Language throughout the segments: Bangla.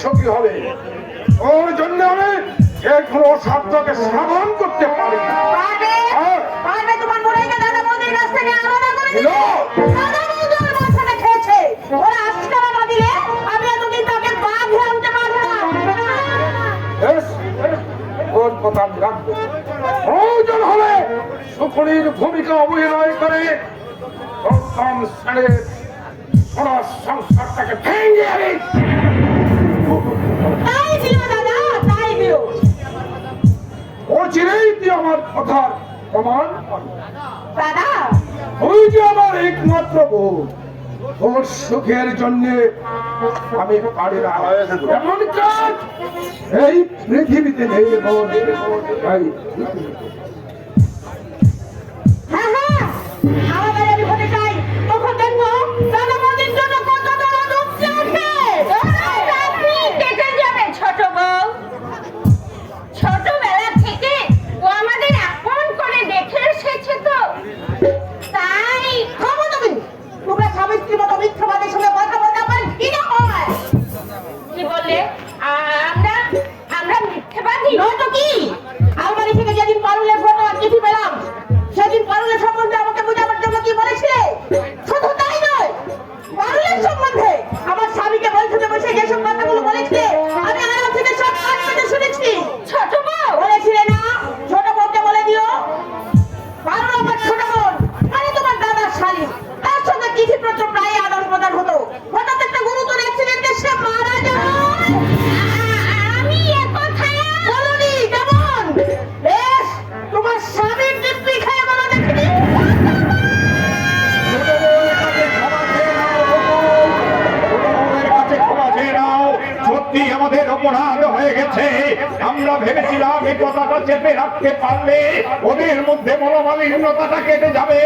সুখী হবে। ওর জন্য আমি এখনো সাধ্যকে সাধন করতে পারি না। তোমার বোনকে দাদা বৌদির কাছ থেকে আলাদা করে দিলে দাদা বৌদি ওর বাচ্চাটা খেয়েছে। ওরা আজকারা না দিলে আমি এতদিন তাকে বাঘে আনতে পারতাম। ওর কথা আমি রাখবো। প্রয়োজন হলে সুখনির ভূমিকা অভিনয় করে সংসারটাকে ভেঙে আনি। তাই দিও দাদা, তাই দিও। ও চিরেই তুই আমার কথার প্রমাণ দাদা, ওই যে আমার একমাত্র বউ, ওর সুখের জন্য আমি পারি না এমন কাজ এই পৃথিবীতে নেই। হ্যাঁ হ্যাঁ, আমাদের আমি হতে চাই। তখন দেখবো দাদা বৌদির জন্য কত দরদ উপচে উঠবে। আপনি কেটে যাবে ছোট বউ। ছোটবেলা থেকে ও আমাদের আপন করে দেখে এসেছে তো, তাই খাবো তুমি। তোমরা স্বামী-স্ত্রীর মতো মিথ্যাবাদের সঙ্গে কথা বলতে আমার ঘৃণা হয়। কি বললে? আমরা মিথ্যাবাদী নয়তো কি? আলমারি থেকে যেদিন পারুলের ফটো আর চিঠি পেলাম, সেদিন পারুলের সম্বন্ধে আমাকে বোঝাবার জন্য কি বলেছিলে? শুধু তাই নয়, পারুলের সম্বন্ধে আমার স্বামীকে বৈঠকে বসে যেসব কথাগুলো বলেছিলে আমি আড়াল থেকে সব কান পেতে শুনেছি। ছোট বউ বলেছিলে না, ছোট বউকে বলে দিও পারুল আমার ছোট বোন, মানে তোমার দাদার শালী। তার সঙ্গে চিঠিপত্র প্রায় আদান প্রদান হতো। হঠাৎ একটা গুরুতর অ্যাক্সিডেন্টে সে মারা যায়। আমি একথায় বলনি কেমন? বেশ, তোমার স্বামীর দিব্যি খেয়ে বলো দেখিনি। সত্যি আমাদের অপরাধ হয়ে গেছে। আমরা ভেবেছিলাম এই কথাটা চেপে রাখতে পারলে ওদের মধ্যে মনোমালিন্যতাটা কেটে যাবে,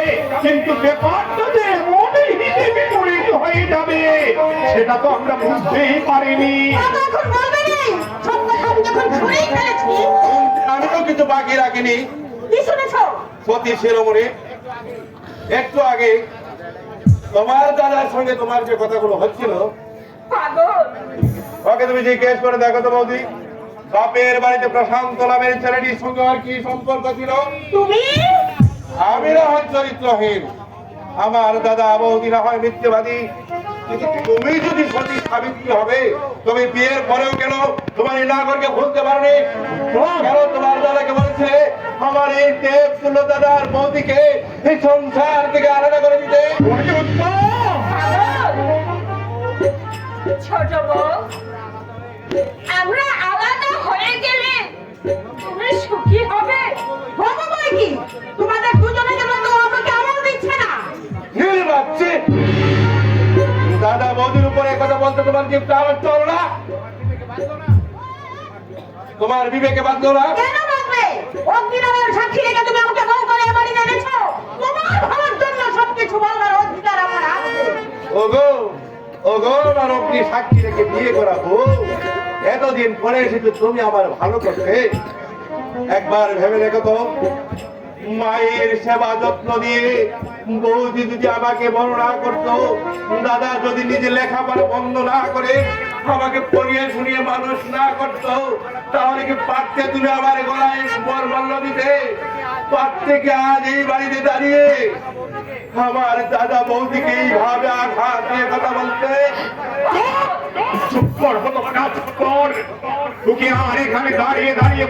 কিন্তু ব্যাপারটা যে এমনই হিসেবে বিপরীত হয়ে যাবে সেটা তো আমরা বুঝতেই পারিনি। এখন বলবে নেই, সব কথা আমি যখন শুনেই ফেলেছি। আমি তো কিছু বাকি রাখিনি। কি শুনেছো? সতী শিরোমণি, একটু আগে তোমার দাদার সঙ্গে তোমার যে কথাগুলো হচ্ছিল, পাগল, ওকে তুমি জিজ্ঞেস করে দেখো তো বৌদি, বাপের বাড়িতে প্রশান্ত নামের ছেলেটির সঙ্গে আর কি সম্পর্ক ছিল? তুমি আমি না হয় চরিত্রহীন, আমার দাদা বৌদি না হয় মিথ্যেবাদী, কিন্তু তুমি যদি সতী সাবিত্রী হবে, তুমি বিয়ের পরেও কেন তোমার এই নাগরকে ভুলতে পারোনি? কেন তোমার দাদাকে বলেছে আমার এই দেব তুল্য দাদার বৌদিকে এই সংসার থেকে আলাদা করে দিতে? ছোট বউ, আমরা আলাদা হয়ে গেলে তুমি সুখী হবে। হবো বই কি? তোমাদের দুজনকে মতো আমাকে আমল দিচ্ছে না। নির্বাচ্ছি দাদা বৌদির উপরে কথা বলতে তোমার জিভটা আমার চল না? তোমার বিবেকে বাঁধলো না? কেন বাঁধবে? অগ্নিনামের সাক্ষী রেখে তুমি আমাকে বউ করে এ বাড়ি এনেছো। তোমার ভালোর জন্য সবকিছু বলার অধিকার আমার আছে। ওগো ওগো, আমার অগ্নি সাক্ষী রেখে বিয়ে করাবো, এতদিন পরে এসেছো তুমি আমার ভালো করতে। একবার ভেবে দেখো তো, মায়ের সেবা যত্ন দিয়ে বৌদি যদি আমাকে বড় না করতো, দাদা যদি নিজে লেখাপড়া বন্ধ না করে আমাকে পড়িয়ে শুনিয়ে মানুষ না করতো, তাহলে কি পারতে তুমি আমার গলায় বরমাল্য দিতে? পারতে কি আজ এই বাড়িতে দাঁড়িয়ে আমার দাদা বৌদিকে এইভাবে আঘাত দিয়ে কথা বলতে? চুপ কর, চুপ কর। তুই কি আর এখানে দাঁড়িয়ে দাঁড়িয়ে